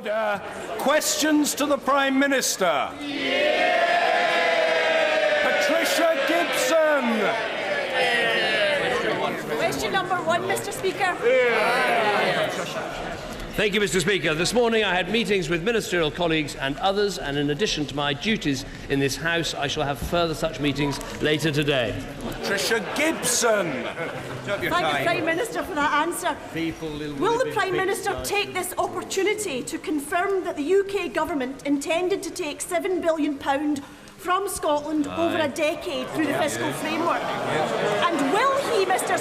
Order. Questions to the Prime Minister. Patricia Gibson. Question number 1, Mr. Speaker. Thank you, Mr. Speaker. This morning I had meetings with ministerial colleagues and others, and in addition to my duties in this House, I shall have further such meetings later today. Patricia Gibson. Thank you, Prime Minister, for that answer. Will the Prime Minister take this opportunity to confirm that the UK Government intended to take £7 billion from Scotland over a decade through the fiscal framework? And will he, Mr.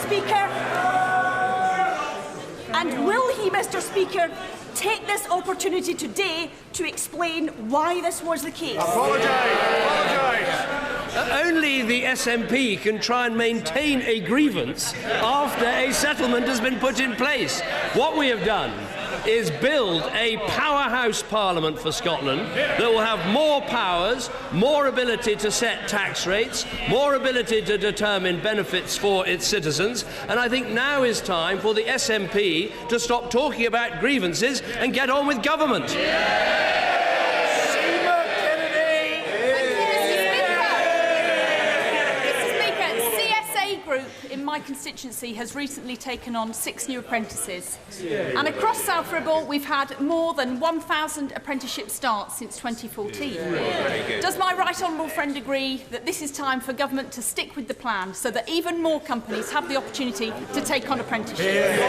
Speaker, take this opportunity today to explain why this was the case? Only the SNP can try and maintain a grievance after a settlement has been put in place. What we have done is build a powerhouse parliament for Scotland that will have more powers, more ability to set tax rates, more ability to determine benefits for its citizens, and I think now is time for the SNP to stop talking about grievances and get on with government. My constituency has recently taken on 6 new apprentices. And across South Ribble, we've had more than 1,000 apprenticeship starts since 2014. Does my right honourable friend agree that this is time for government to stick with the plan so that even more companies have the opportunity to take on apprenticeships?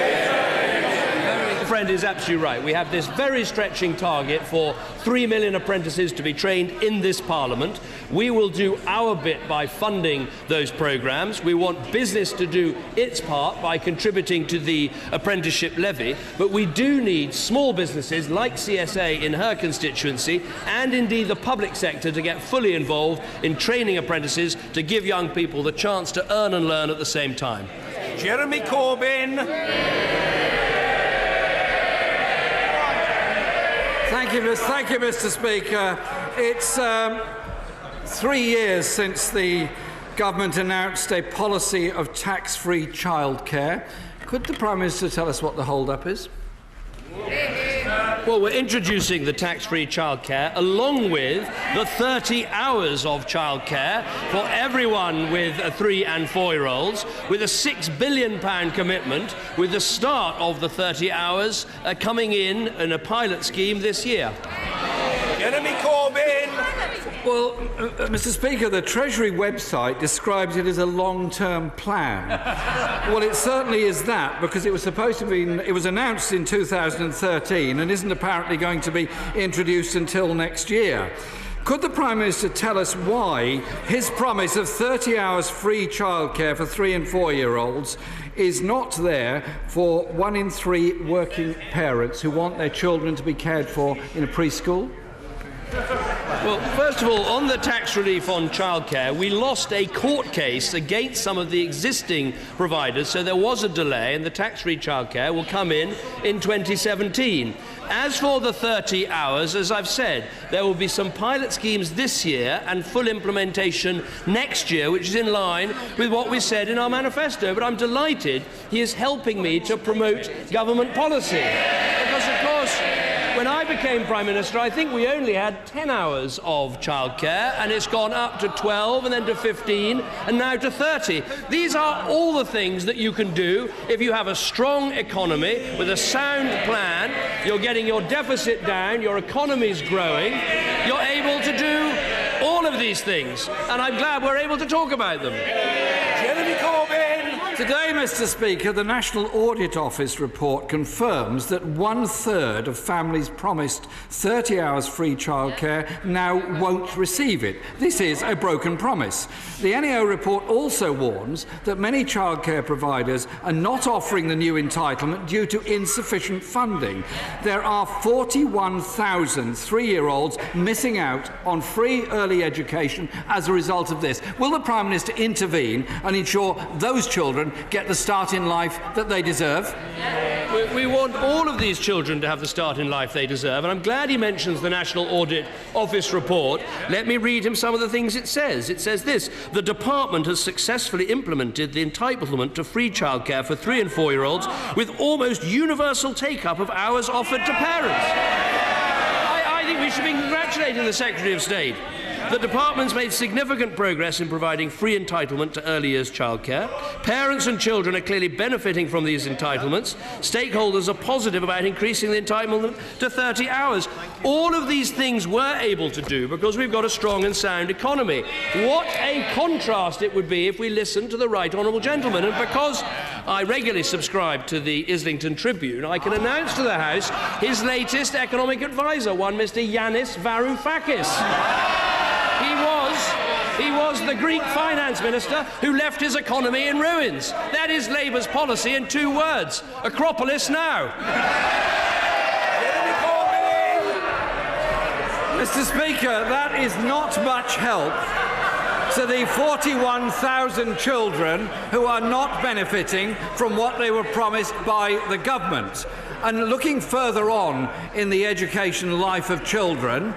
The friend is absolutely right. We have this very stretching target for 3 million apprentices to be trained in this Parliament. We will do our bit by funding those programmes. We want business to do its part by contributing to the apprenticeship levy, but we do need small businesses like CSA in her constituency and indeed the public sector to get fully involved in training apprentices to give young people the chance to earn and learn at the same time. Jeremy Corbyn. Thank you, Mr. Speaker. It's 3 years since the government announced a policy of tax-free childcare. Could the Prime Minister tell us what the hold-up is? Well, we're introducing the tax-free childcare along with the 30 hours of childcare for everyone with 3 and 4-year-olds, with a £6 billion commitment, with the start of the 30 hours coming in a pilot scheme this year. Jeremy Corbyn. Well, Mr. Speaker, the Treasury website describes it as a long-term plan. Well, it certainly is that, because it was supposed to be. It was announced in 2013 and isn't apparently going to be introduced until next year. Could the Prime Minister tell us why his promise of 30 hours free childcare for 3 and 4-year-olds is not there for 1 in 3 working parents who want their children to be cared for in a preschool? Well, first of all, on the tax relief on childcare, we lost a court case against some of the existing providers, so there was a delay, and the tax-free childcare will come in 2017. As for the 30 hours, as I've said, there will be some pilot schemes this year and full implementation next year, which is in line with what we said in our manifesto. But I'm delighted he is helping me to promote government policy. Because, of course, when I became Prime Minister, I think we only had 10 hours of childcare, and it's gone up to 12 and then to 15 and now to 30. These are all the things that you can do if you have a strong economy with a sound plan. You're getting your deficit down, your economy's growing, you're able to do all of these things, and I'm glad we're able to talk about them. Jeremy Corbyn. Today, Mr. Speaker, the National Audit Office report confirms that 1/3 of families promised 30 hours free childcare now won't receive it. This is a broken promise. The NAO report also warns that many childcare providers are not offering the new entitlement due to insufficient funding. There are 41,000 3-year-olds missing out on free early education as a result of this. Will the Prime Minister intervene and ensure those children get the start in life that they deserve? We want all of these children to have the start in life they deserve, and I'm glad he mentions the National Audit Office report. Let me read him some of the things it says. It says this: the department has successfully implemented the entitlement to free childcare for 3 and 4-year-olds with almost universal take-up of hours offered to parents. we should be congratulating the Secretary of State. The department's made significant progress in providing free entitlement to early years childcare. Parents and children are clearly benefiting from these entitlements. Stakeholders are positive about increasing the entitlement to 30 hours. All of these things we're able to do because we've got a strong and sound economy. What a contrast it would be if we listened to the Right Honourable Gentleman. And because I regularly subscribe to the Islington Tribune, I can announce to the House his latest economic advisor, one Mr Yanis Varoufakis. He was the Greek finance minister who left his economy in ruins. That is Labour's policy in 2 words. Acropolis now. Mr Speaker, that is not much help to the 41,000 children who are not benefiting from what they were promised by the government. And looking further on in the education life of children,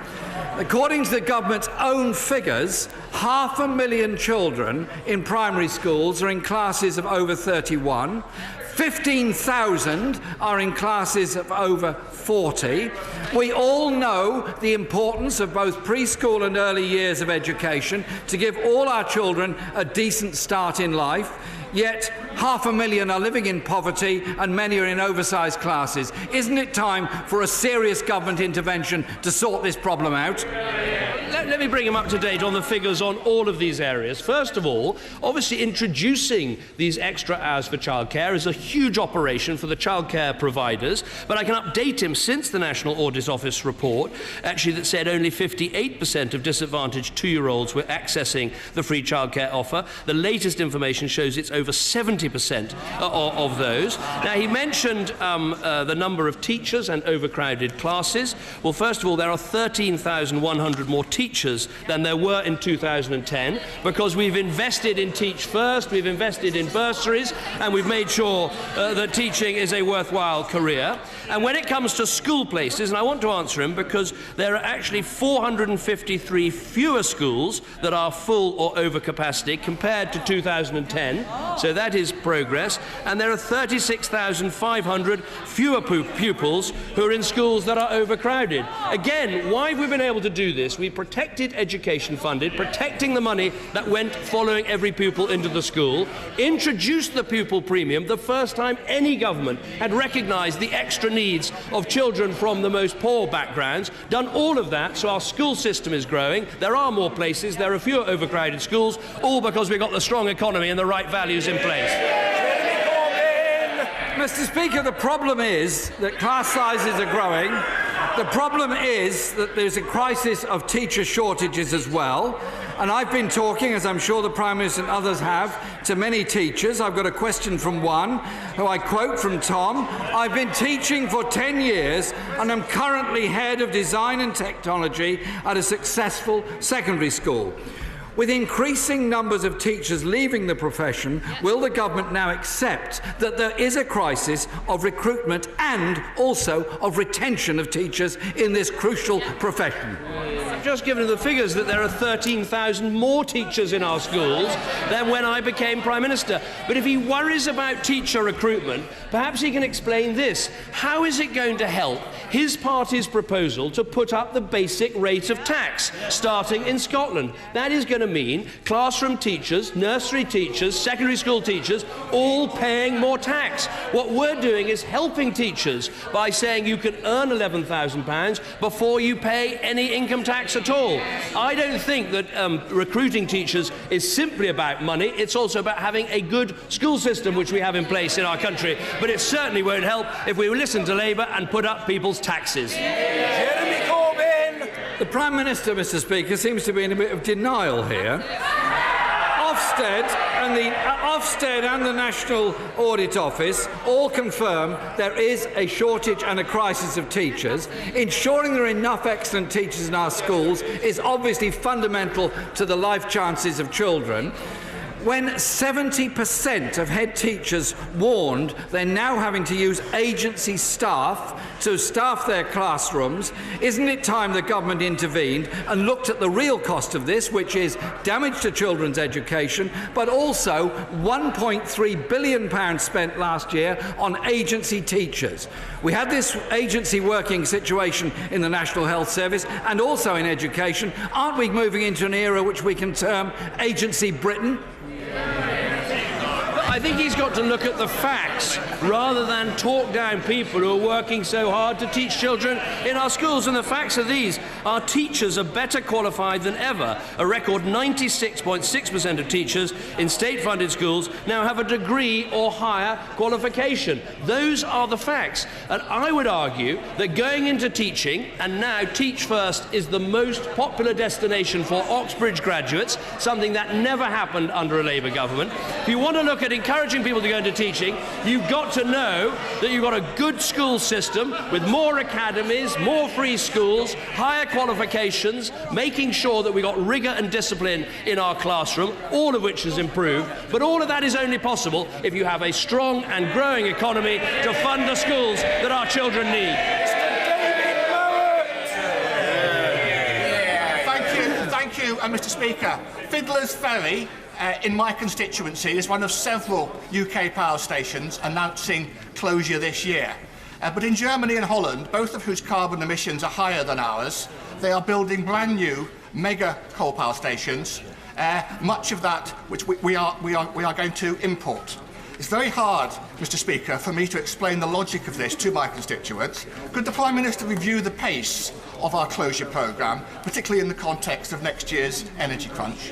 according to the government's own figures, 500,000 children in primary schools are in classes of over 31. 15,000 are in classes of over 40. We all know the importance of both preschool and early years of education to give all our children a decent start in life. Yet 500,000 are living in poverty and many are in oversized classes. Isn't it time for a serious government intervention to sort this problem out? Let me bring him up to date on the figures on all of these areas. First of all, obviously introducing these extra hours for childcare is a huge operation for the childcare providers, but I can update him since the National Audit Office report, actually, that said only 58% of disadvantaged 2-year-olds were accessing the free childcare offer. The latest information shows it's over 70% of those. Now, he mentioned the number of teachers and overcrowded classes. Well, first of all, there are 13,100 more teachers than there were in 2010 because we've invested in Teach First, we've invested in bursaries, and we've made sure that teaching is a worthwhile career. And when it comes to school places, and I want to answer him because there are actually 453 fewer schools that are full or over capacity compared to 2010, so that is progress, and there are 36,500 fewer pupils who are in schools that are overcrowded. Again, why have we been able to do this? We protected education funded, protecting the money that went following every pupil into the school, introduced the pupil premium, the first time any government had recognised the extra needs of children from the most poor backgrounds, done all of that so our school system is growing, there are more places, there are fewer overcrowded schools, all because we've got the strong economy and the right values in place. Mr Speaker, the problem is that class sizes are growing. The problem is that there's a crisis of teacher shortages as well. And I've been talking, as I'm sure the Prime Minister and others have, to many teachers. I've got a question from one, who I quote from Tom. I've been teaching for 10 years and I'm currently head of design and technology at a successful secondary school. With increasing numbers of teachers leaving the profession, will the government now accept that there is a crisis of recruitment and also of retention of teachers in this crucial profession? I've just given the figures that there are 13,000 more teachers in our schools than when I became Prime Minister. But if he worries about teacher recruitment, perhaps he can explain this. How is it going to help his party's proposal to put up the basic rate of tax, starting in Scotland? That is going to mean classroom teachers, nursery teachers, secondary school teachers, all paying more tax. What we're doing is helping teachers by saying you can earn £11,000 before you pay any income tax at all. I don't think that recruiting teachers is simply about money. It's also about having a good school system, which we have in place in our country. But it certainly won't help if we listen to Labour and put up people's taxes. The Prime Minister, Mr Speaker, seems to be in a bit of denial here. Ofsted and the National Audit Office all confirm there is a shortage and a crisis of teachers. Ensuring there are enough excellent teachers in our schools is obviously fundamental to the life chances of children. when 70% of head teachers warned they're now having to use agency staff to staff their classrooms, isn't it time the government intervened and looked at the real cost of this, which is damage to children's education, but also £1.3 billion spent last year on agency teachers? We had this agency working situation in the National Health Service and also in education. Aren't we moving into an era which we can term Agency Britain? I think he's got to look at the facts rather than talk down people who are working so hard to teach children in our schools. And the facts are these. Our teachers are better qualified than ever. A record 96.6% of teachers in state-funded schools now have a degree or higher qualification. Those are the facts. And I would argue that going into teaching, and now Teach First is the most popular destination for Oxbridge graduates, something that never happened under a Labour government. If you want to look at encouraging people to go into teaching, you've got to know that you've got a good school system with more academies, more free schools, higher qualifications, making sure that we've got rigour and discipline in our classroom, all of which has improved. But all of that is only possible if you have a strong and growing economy to fund the schools that our children need. Thank you, Mr. Speaker. Fiddler's Ferry in my constituency is one of several UK power stations announcing closure this year. But in Germany and Holland, both of whose carbon emissions are higher than ours, they are building brand new mega coal power stations, much of that which we are going to import. It's very hard, Mr. Speaker, for me to explain the logic of this to my constituents. Could the Prime Minister review the pace of our closure programme, particularly in the context of next year's energy crunch?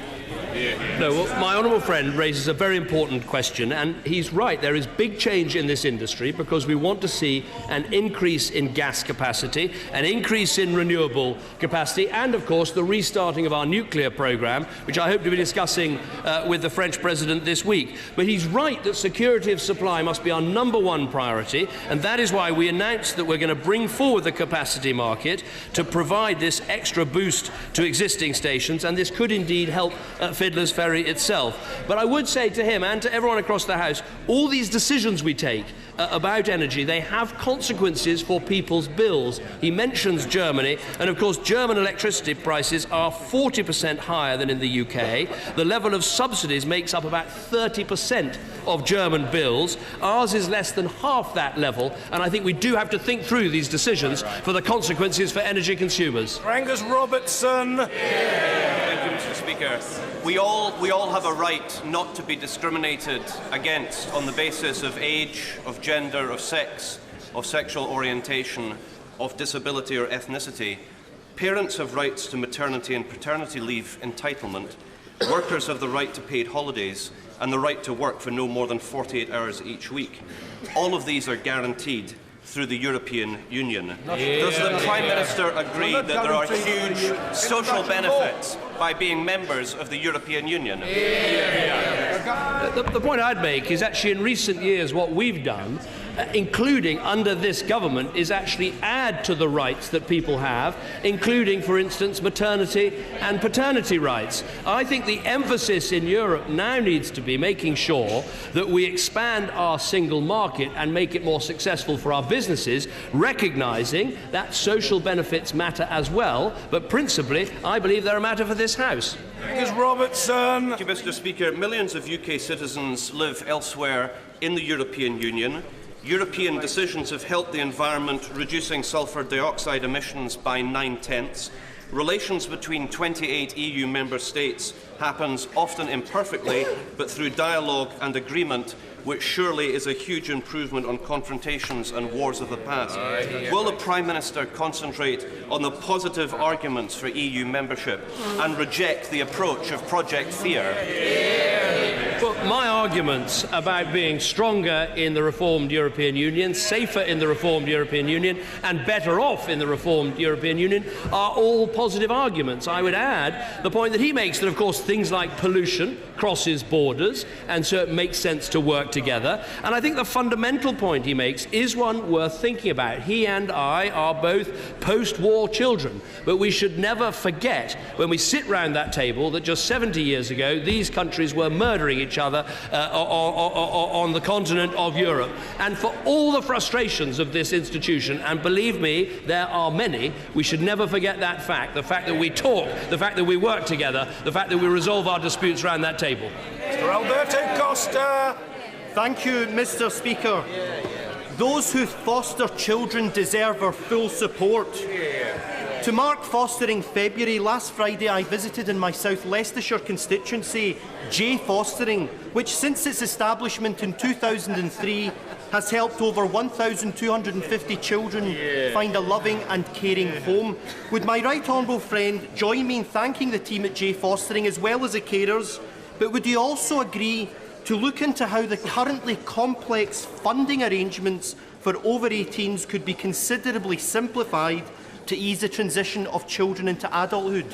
No, well, my honourable friend raises a very important question, and he's right. There is big change in this industry because we want to see an increase in gas capacity, an increase in renewable capacity, and, of course, the restarting of our nuclear programme, which I hope to be discussing with the French President this week. But he's right that security of supply must be our #1 priority, and that is why we announced that we're going to bring forward the capacity market to provide this extra boost to existing stations, and this could indeed help Fiddler's Ferry itself. But I would say to him and to everyone across the House, all these decisions we take about energy, they have consequences for people's bills. He mentions Germany, and of course German electricity prices are 40% higher than in the UK. The level of subsidies makes up about 30% of German bills. Ours is less than half that level, and I think we do have to think through these decisions for the consequences for energy consumers. Angus Robertson. Thank you, Mr. Speaker. We all have a right not to be discriminated against on the basis of age, of gender, of sex, of sexual orientation, of disability or ethnicity. Parents have rights to maternity and paternity leave entitlement. Workers have the right to paid holidays and the right to work for no more than 48 hours each week. All of these are guaranteed through the European Union. Does the Prime Minister agree that there are huge social benefits by being members of the European Union? The point I'd make is actually in recent years what we've done, including under this government, is actually add to the rights that people have, including, for instance, maternity and paternity rights. I think the emphasis in Europe now needs to be making sure that we expand our single market and make it more successful for our businesses, recognising that social benefits matter as well, but principally, I believe they're a matter for this House. Angus Robertson. Thank you, Mr. Speaker. Millions of UK citizens live elsewhere in the European Union. European decisions have helped the environment, reducing sulphur dioxide emissions by 9/10. Relations between 28 EU member states happens often imperfectly, but through dialogue and agreement, which surely is a huge improvement on confrontations and wars of the past. Will the Prime Minister concentrate on the positive arguments for EU membership and reject the approach of Project Fear? Well, my arguments about being stronger in the reformed European Union, safer in the reformed European Union, and better off in the reformed European Union are all positive arguments. I would add the point that he makes that, of course, things like pollution crosses borders, and so it makes sense to work together. And I think the fundamental point he makes is one worth thinking about. He and I are both post-war children, but we should never forget, when we sit round that table, that just 70 years ago, these countries were murdering each other on the continent of Europe. And for all the frustrations of this institution, and believe me, there are many, we should never forget that fact, the fact that we talk, the fact that we work together, the fact that we resolve our disputes around that table. Mr. Alberto Costa. Thank you, Mr. Speaker. Those who foster children deserve our full support. To mark Fostering February, last Friday I visited in my South Leicestershire constituency J Fostering, which since its establishment in 2003 has helped over 1,250 children find a loving and caring home. Would my right honourable friend join me in thanking the team at J Fostering as well as the carers, but would you also agree to look into how the currently complex funding arrangements for over-18s could be considerably simplified to ease the transition of children into adulthood?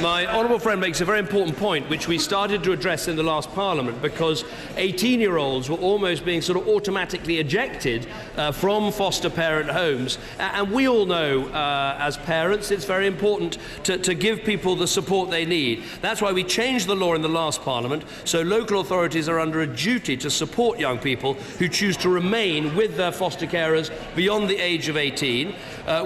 My honourable friend makes a very important point, which we started to address in the last Parliament, because 18-year-olds were almost being sort of automatically ejected from foster parent homes. And we all know, as parents, it's very important to give people the support they need. That's why we changed the law in the last Parliament, so local authorities are under a duty to support young people who choose to remain with their foster carers beyond the age of 18.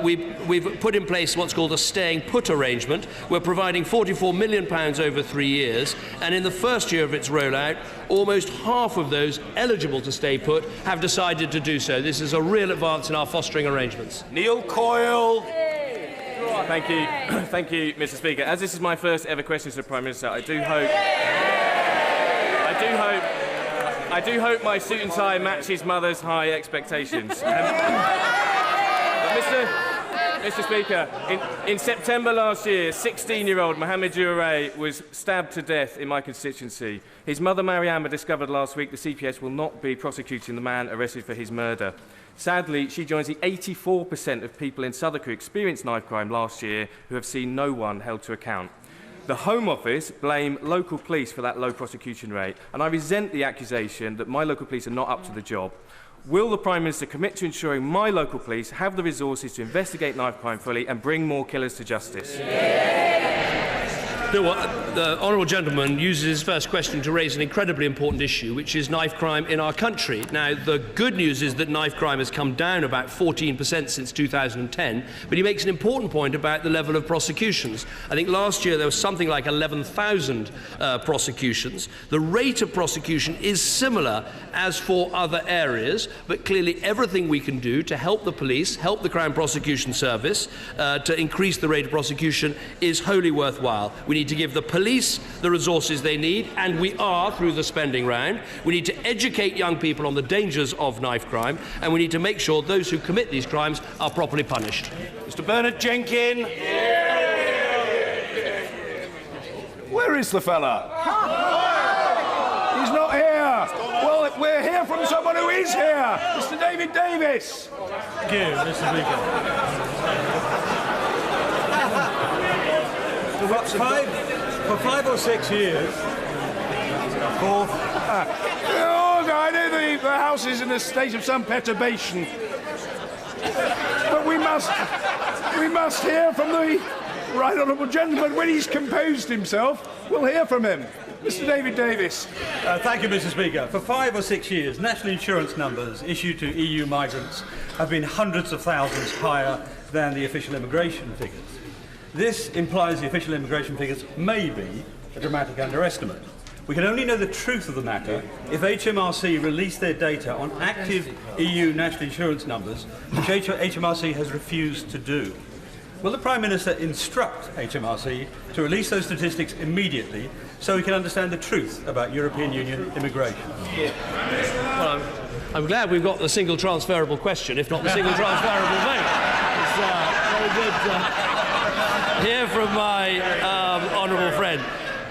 We've put in place what's called a staying put arrangement. We're providing £44 million over 3 years, and in the first year of its rollout, almost half of those eligible to stay put have decided to do so. This is a real advance in our fostering arrangements. Neil Coyle. Thank you. Thank you, Mr. Speaker. As this is my first ever question to the Prime Minister, I do hope my suit and tie match his mother's high expectations. Mr. Speaker, in September last year, 16-year-old Mohamed Jure was stabbed to death in my constituency. His mother, Mariama, discovered last week the CPS will not be prosecuting the man arrested for his murder. Sadly, she joins the 84% of people in Southwark who experienced knife crime last year who have seen no one held to account. The Home Office blame local police for that low prosecution rate, and I resent the accusation that my local police are not up to the job. Will the Prime Minister commit to ensuring my local police have the resources to investigate knife crime fully and bring more killers to justice? You know what? The honourable gentleman uses his first question to raise an incredibly important issue, which is knife crime in our country. Now, the good news is that knife crime has come down about 14% since 2010, but he makes an important point about the level of prosecutions. I think last year there was something like 11,000 prosecutions. The rate of prosecution is similar as for other areas, but clearly everything we can do to help the police, help the Crown Prosecution Service, to increase the rate of prosecution is wholly worthwhile. We need to give the police the resources they need, and we are through the spending round. We need to educate young people on the dangers of knife crime, and we need to make sure those who commit these crimes are properly punished. Mr. Bernard Jenkin. Where is the fella? He's not here. Well, we're here from someone who is here. Mr. David Davis. Thank you, Mr. Speaker. For 5 or 6 years, I know the House is in a state of some perturbation, but we must hear from the right honourable gentleman when he's composed himself. We'll hear from him. Mr. David Davis. Thank you, Mr. Speaker. For 5 or 6 years, national insurance numbers issued to EU migrants have been hundreds of thousands higher than the official immigration figures. This implies the official immigration figures may be a dramatic underestimate. We can only know the truth of the matter if HMRC release their data on active EU national insurance numbers, which HMRC has refused to do. Will the Prime Minister instruct HMRC to release those statistics immediately so we can understand the truth about European Union immigration? Well, I'm glad we've got the single transferable question, if not the single transferable vote. It's very good to hear from my honourable friend.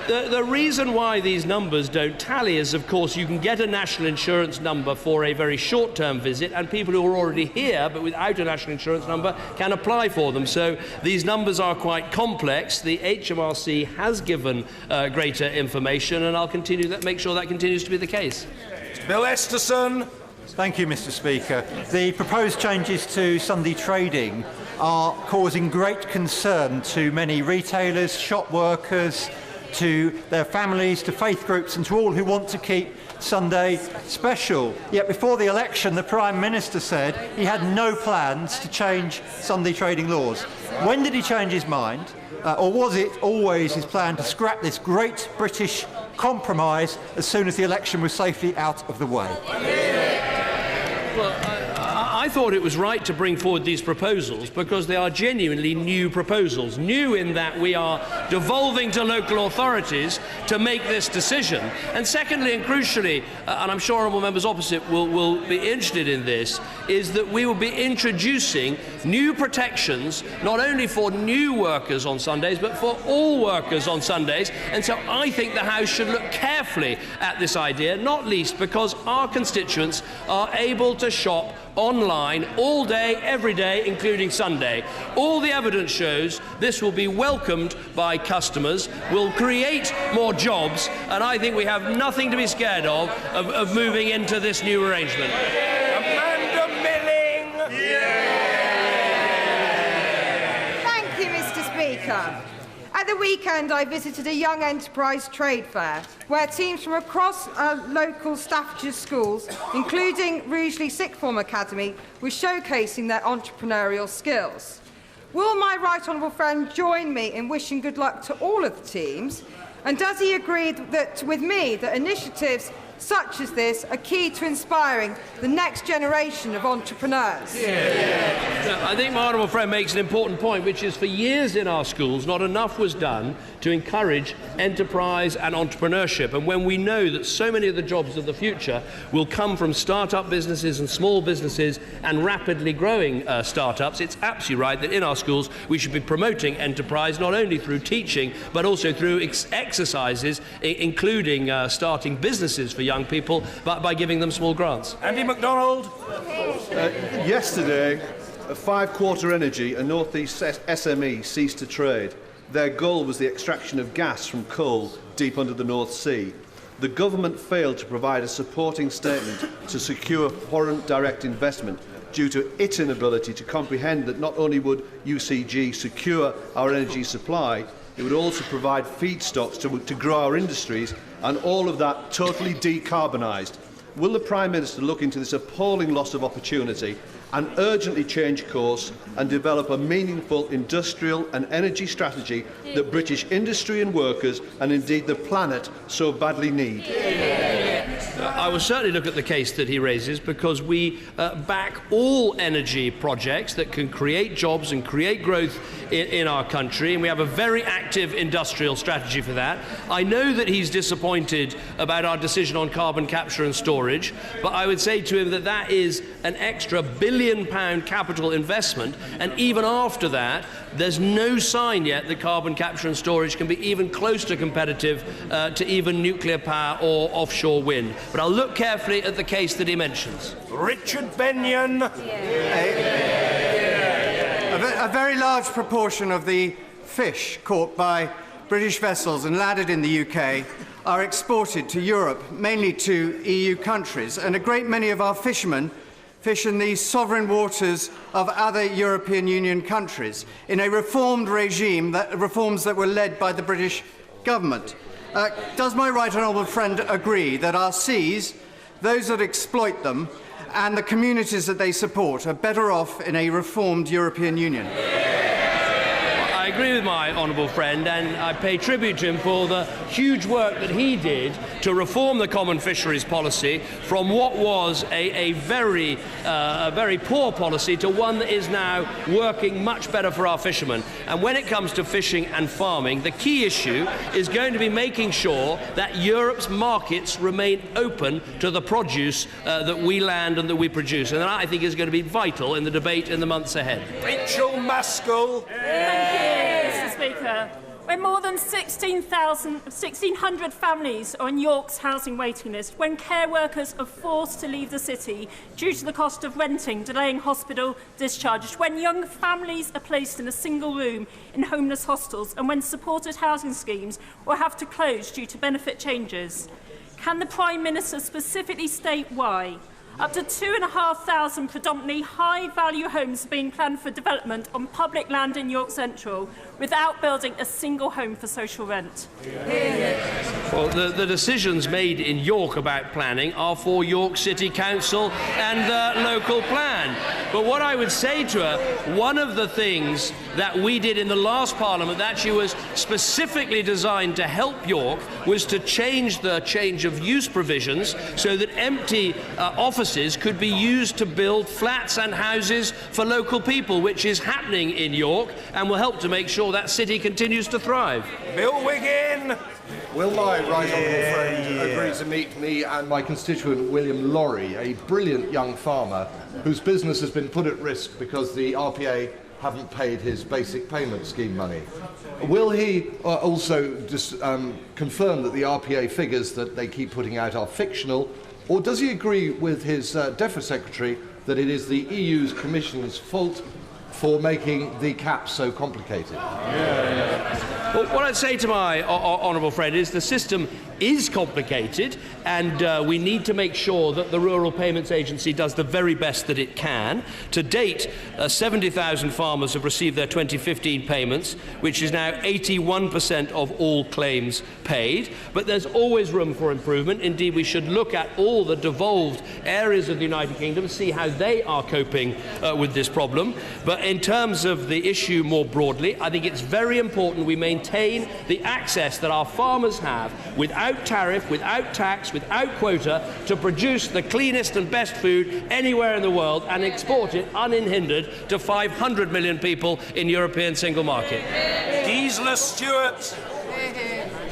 The reason why these numbers don't tally is, of course, you can get a national insurance number for a very short-term visit, and people who are already here but without a national insurance number can apply for them. So these numbers are quite complex. The HMRC has given greater information, and I'll make sure that continues to be the case. Bill Esterson. Thank you, Mr. Speaker. The proposed changes to Sunday trading are causing great concern to many retailers, shop workers, to their families, to faith groups and to all who want to keep Sunday special. Yet before the election, the Prime Minister said he had no plans to change Sunday trading laws. When did he change his mind? Or was it always his plan to scrap this great British compromise as soon as the election was safely out of the way? Well, I thought it was right to bring forward these proposals because they are genuinely new proposals. New in that we are devolving to local authorities to make this decision. And secondly, and crucially, and I'm sure honourable members opposite will be interested in this, is that we will be introducing new protections not only for new workers on Sundays but for all workers on Sundays. And so I think the House should look carefully at this idea, not least because our constituents are able to shop online all day, every day, including Sunday. All the evidence shows this will be welcomed by customers, will create more jobs, and I think we have nothing to be scared of moving into this new arrangement. Amanda Milling. Thank you, Mr. Speaker. At the weekend, I visited a young enterprise trade fair where teams from across local Staffordshire schools, including Rugeley Sixth Form Academy, were showcasing their entrepreneurial skills. Will my right honourable friend join me in wishing good luck to all of the teams? And does he agree with me that initiatives such as this are key to inspiring the next generation of entrepreneurs? I think my honourable friend makes an important point, which is for years in our schools not enough was done to encourage enterprise and entrepreneurship. And when we know that so many of the jobs of the future will come from start-up businesses and small businesses and rapidly growing start-ups, it's absolutely right that in our schools we should be promoting enterprise not only through teaching but also through exercises, including starting businesses for young people, but by giving them small grants. Andy MacDonald. Yesterday, Five Quarter Energy, a North East SME, ceased to trade. Their goal was the extraction of gas from coal deep under the North Sea. The government failed to provide a supporting statement to secure foreign direct investment due to its inability to comprehend that not only would UCG secure our energy supply, it would also provide feedstocks to grow our industries, and all of that totally decarbonised. Will the Prime Minister look into this appalling loss of opportunity and urgently change course and develop a meaningful industrial and energy strategy that British industry and workers, and indeed the planet, so badly need? I will certainly look at the case that he raises because we back all energy projects that can create jobs and create growth in our country, and we have a very active industrial strategy for that. I know that he's disappointed about our decision on carbon capture and storage, but I would say to him that that is an extra £1 billion capital investment, and even after that there's no sign yet that carbon capture and storage can be even close to competitive to even nuclear power or offshore wind. But I'll look carefully at the case that he mentions. Richard Benyon. A very large proportion of the fish caught by British vessels and landed in the UK are exported to Europe, mainly to EU countries, and a great many of our fishermen fish in the sovereign waters of other European Union countries in a reformed regime, reforms that were led by the British government. Does my right honourable friend agree that our seas, those that exploit them, and the communities that they support are better off in a reformed European Union? I agree with my honourable friend, and I pay tribute to him for the huge work that he did to reform the common fisheries policy from what was a very poor policy to one that is now working much better for our fishermen. And when it comes to fishing and farming, the key issue is going to be making sure that Europe's markets remain open to the produce that we land and that we produce. And that, I think, is going to be vital in the debate in the months ahead. Rachel Maskell. Thank you, Mr. Speaker. When more than 1,600 families are on York's housing waiting list, when care workers are forced to leave the city due to the cost of renting, delaying hospital discharges, when young families are placed in a single room in homeless hostels, and when supported housing schemes will have to close due to benefit changes. Can the Prime Minister specifically state why? Up to 2,500 predominantly high-value homes are being planned for development on public land in York Central without building a single home for social rent. Well, the decisions made in York about planning are for York City Council and the local plan. But what I would say to her, one of the things that we did in the last Parliament that actually was specifically designed to help York was to change the change of use provisions so that empty offices could be used to build flats and houses for local people, which is happening in York and will help to make sure that city continues to thrive. Bill Wiggin! Will my right honourable friend agree to meet me and my constituent William Lorry, a brilliant young farmer whose business has been put at risk because the RPA haven't paid his basic payment scheme money? Will he also just confirm that the RPA figures that they keep putting out are fictional, or does he agree with his DEFRA secretary that it is the EU's Commission's fault for making the cap so complicated? Well, what I'd say to my honourable friend is the system is complicated, and we need to make sure that the Rural Payments Agency does the very best that it can. To date, 70,000 farmers have received their 2015 payments, which is now 81% of all claims paid. But there's always room for improvement. Indeed, we should look at all the devolved areas of the United Kingdom, see how they are coping with this problem. But in terms of the issue more broadly, I think it's very important we maintain the access that our farmers have without tariff, without tax, without quota, to produce the cleanest and best food anywhere in the world and export it unhindered to 500 million people in European single market. Gisela Stewart.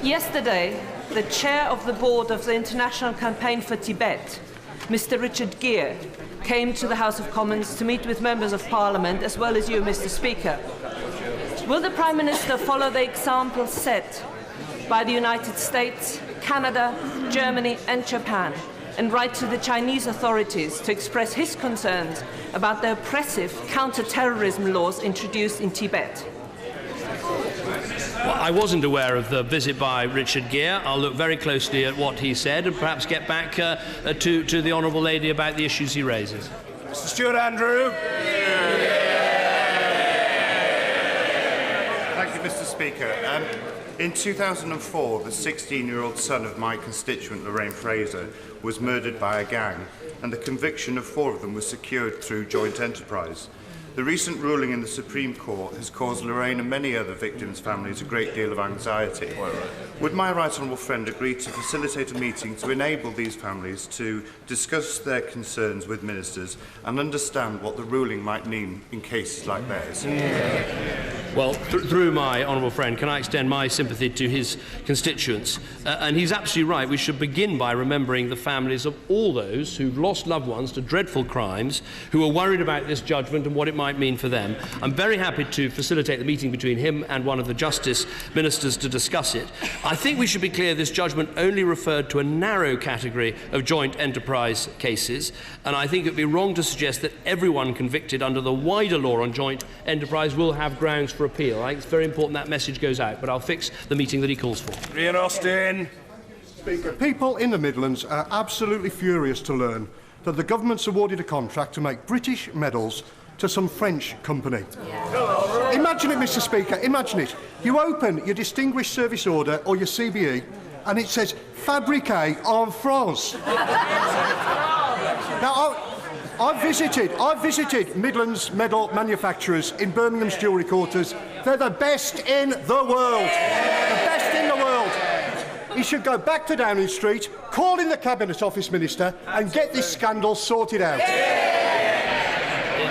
Yesterday, the chair of the board of the International Campaign for Tibet, Mr. Richard Gere, came to the House of Commons to meet with members of Parliament as well as you, Mr. Speaker. Will the Prime Minister follow the example set by the United States, Canada, Germany and Japan and write to the Chinese authorities to express his concerns about the oppressive counter-terrorism laws introduced in Tibet? Well, I wasn't aware of the visit by Richard Gere. I'll look very closely at what he said and perhaps get back to the Honourable Lady about the issues he raises. Mr. Stuart Andrew. Thank you, Mr. Speaker. In 2004, the 16-year-old son of my constituent Lorraine Fraser was murdered by a gang, and the conviction of 4 of them was secured through joint enterprise. The recent ruling in the Supreme Court has caused Lorraine and many other victims' families a great deal of anxiety. Would my right honourable friend agree to facilitate a meeting to enable these families to discuss their concerns with ministers and understand what the ruling might mean in cases like theirs? Well, through my honourable friend, can I extend my sympathy to his constituents? And he's absolutely right. We should begin by remembering the families of all those who've lost loved ones to dreadful crimes, who are worried about this judgment and what it might mean for them. I'm very happy to facilitate the meeting between him and one of the Justice Ministers to discuss it. I think we should be clear this judgment only referred to a narrow category of joint enterprise cases, and I think it would be wrong to suggest that everyone convicted under the wider law on joint enterprise will have grounds for appeal. I think it's very important that message goes out, but I'll fix the meeting that he calls for. Ian Austin. Speaker, people in the Midlands are absolutely furious to learn that the government's awarded a contract to make British medals to some French company. Imagine it, Mr. Speaker, imagine it. You open your Distinguished Service Order or your CBE and it says Fabriqué en France. Now, I've visited Midlands medal manufacturers in Birmingham's jewellery quarters. They're the best in the world. The best in the world. He should go back to Downing Street, call in the Cabinet Office Minister and get this scandal sorted out.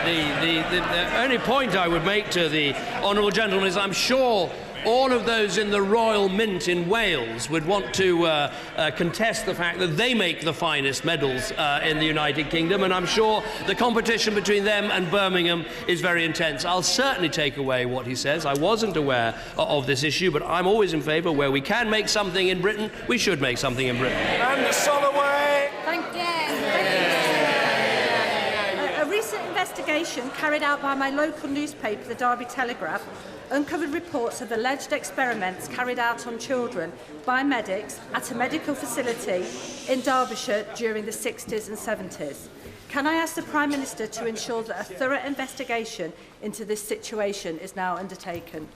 The only point I would make to the honourable gentleman is I'm sure all of those in the Royal Mint in Wales would want to contest the fact that they make the finest medals in the United Kingdom, and I'm sure the competition between them and Birmingham is very intense. I'll certainly take away what he says. I wasn't aware of this issue, but I'm always in favour where we can make something in Britain, we should make something in Britain. And the Soloway! Thank you. A recent investigation carried out by my local newspaper, the Derby Telegraph, uncovered reports of alleged experiments carried out on children by medics at a medical facility in Derbyshire during the 60s and 70s. Can I ask the Prime Minister to ensure that a thorough investigation into this situation is now undertaken?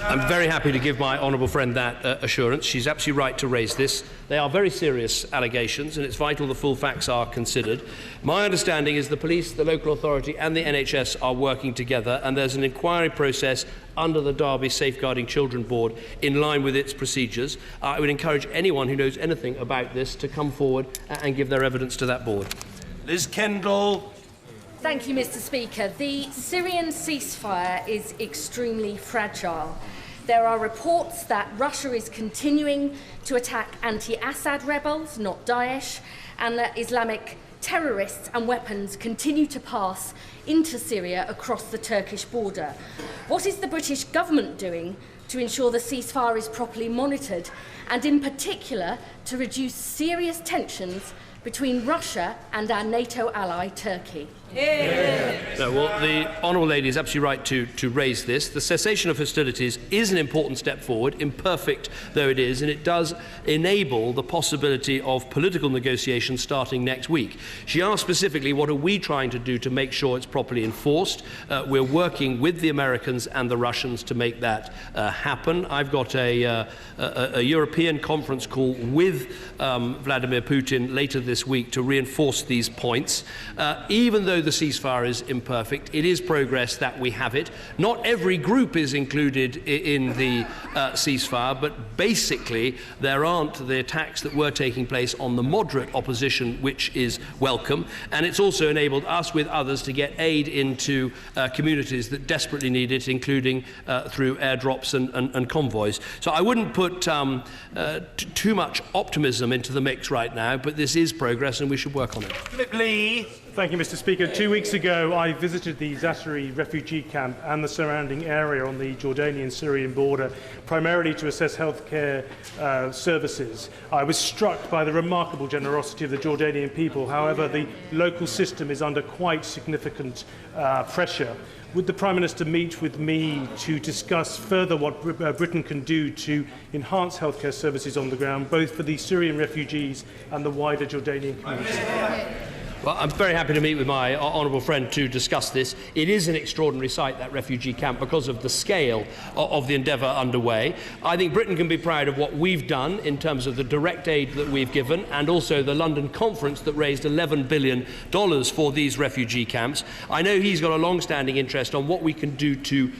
I'm very happy to give my honourable friend that assurance. She's absolutely right to raise this. They are very serious allegations, and it's vital the full facts are considered. My understanding is the police, the local authority and the NHS are working together, and there's an inquiry process under the Derby Safeguarding Children Board in line with its procedures. I would encourage anyone who knows anything about this to come forward and give their evidence to that board. Liz Kendall. Thank you, Mr. Speaker. The Syrian ceasefire is extremely fragile. There are reports that Russia is continuing to attack anti-Assad rebels, not Daesh, and that Islamic terrorists and weapons continue to pass into Syria across the Turkish border. What is the British government doing to ensure the ceasefire is properly monitored, and in particular to reduce serious tensions between Russia and our NATO ally Turkey? No, well, the honourable lady is absolutely right to raise this. The cessation of hostilities is an important step forward, imperfect though it is, and it does enable the possibility of political negotiations starting next week. She asked specifically, what are we trying to do to make sure it's properly enforced? We're working with the Americans and the Russians to make that happen. I've got a European conference call with Vladimir Putin later this week to reinforce these points. Even though the ceasefire is imperfect, it is progress that we have it. Not every group is included in the ceasefire, but basically there aren't the attacks that were taking place on the moderate opposition, which is welcome. And it's also enabled us with others to get aid into communities that desperately need it, including through airdrops and convoys. So I wouldn't put too much optimism into the mix right now, but this is progress and we should work on it. Philip Lee. Thank you, Mr. Speaker. 2 weeks ago, I visited the Zaatari refugee camp and the surrounding area on the Jordanian-Syrian border, primarily to assess healthcare services. I was struck by the remarkable generosity of the Jordanian people. However, the local system is under quite significant pressure. Would the Prime Minister meet with me to discuss further what Britain can do to enhance healthcare services on the ground, both for the Syrian refugees and the wider Jordanian community? Well, I'm very happy to meet with my honourable friend to discuss this. It is an extraordinary sight, that refugee camp, because of the scale of the endeavour underway. I think Britain can be proud of what we've done in terms of the direct aid that we've given, and also the London conference that raised $11 billion for these refugee camps. I know he's got a long-standing interest on what we can do to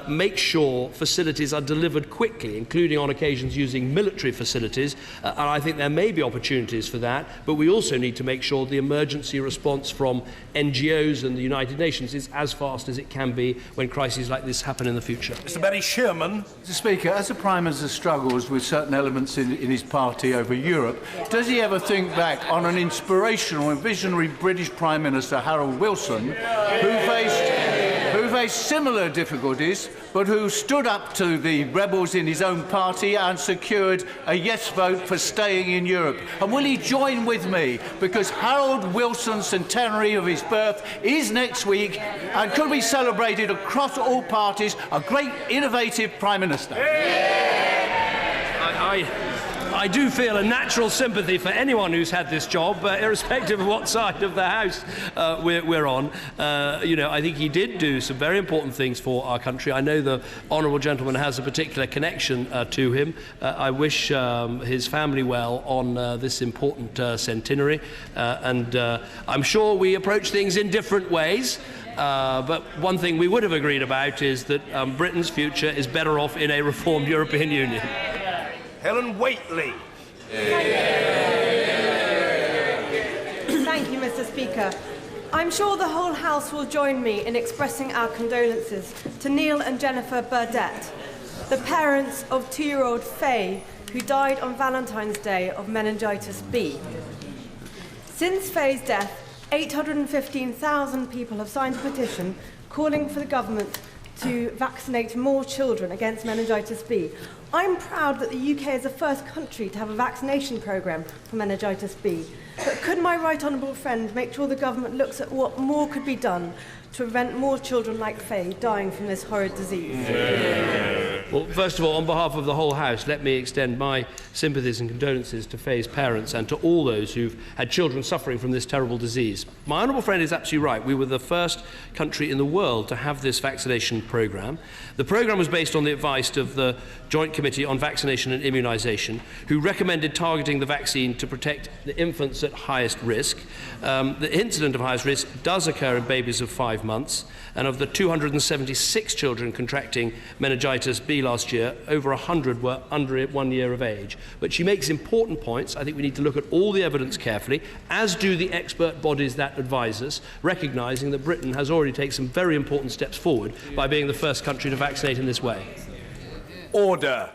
make sure facilities are delivered quickly, including on occasions using military facilities, and I think there may be opportunities for that, but we also need to make sure the emergency response from NGOs and the United Nations is as fast as it can be when crises like this happen in the future. Mr. Barry Sherman. Mr. Speaker, as the Prime Minister struggles with certain elements in his party over Europe, does he ever think back on an inspirational and visionary British Prime Minister, Harold Wilson, who faced similar difficulties, but who stood up to the rebels in his own party and secured a yes vote for staying in Europe? And will he join with me? Because Harold Wilson's centenary of his birth is next week and could be celebrated across all parties, a great innovative Prime Minister. I do feel a natural sympathy for anyone who's had this job, irrespective of what side of the House we're on. You know, I think he did do some very important things for our country. I know the honourable gentleman has a particular connection to him. I wish his family well on this important centenary, and I'm sure we approach things in different ways. But one thing we would have agreed about is that Britain's future is better off in a reformed European Union. Helen Whately. Thank you, Mr. Speaker. I'm sure the whole House will join me in expressing our condolences to Neil and Jennifer Burdett. the parents of 2-year-old Faye, who died on Valentine's Day of meningitis B. Since Faye's death, 815,000 people have signed a petition calling for the government to vaccinate more children against meningitis B. I'm proud that the UK is the first country to have a vaccination programme for meningitis B. But could my right honourable friend make sure the government looks at what more could be done to prevent more children like Faye dying from this horrid disease? Well, first of all, on behalf of the whole House, let me extend my sympathies and condolences to Faye's parents and to all those who've had children suffering from this terrible disease. My honourable friend is absolutely right. We were the first country in the world to have this vaccination programme. The programme was based on the advice of the Joint Committee on Vaccination and Immunisation, who recommended targeting the vaccine to protect the infants at highest risk. The incident of highest risk does occur in babies of 5 months, and of the 276 children contracting meningitis B last year, over 100 were under 1 year of age. But she makes important points. I think we need to look at all the evidence carefully, as do the expert bodies that advise us, recognising that Britain has already taken some very important steps forward by being the first country to vaccinate in this way. Order.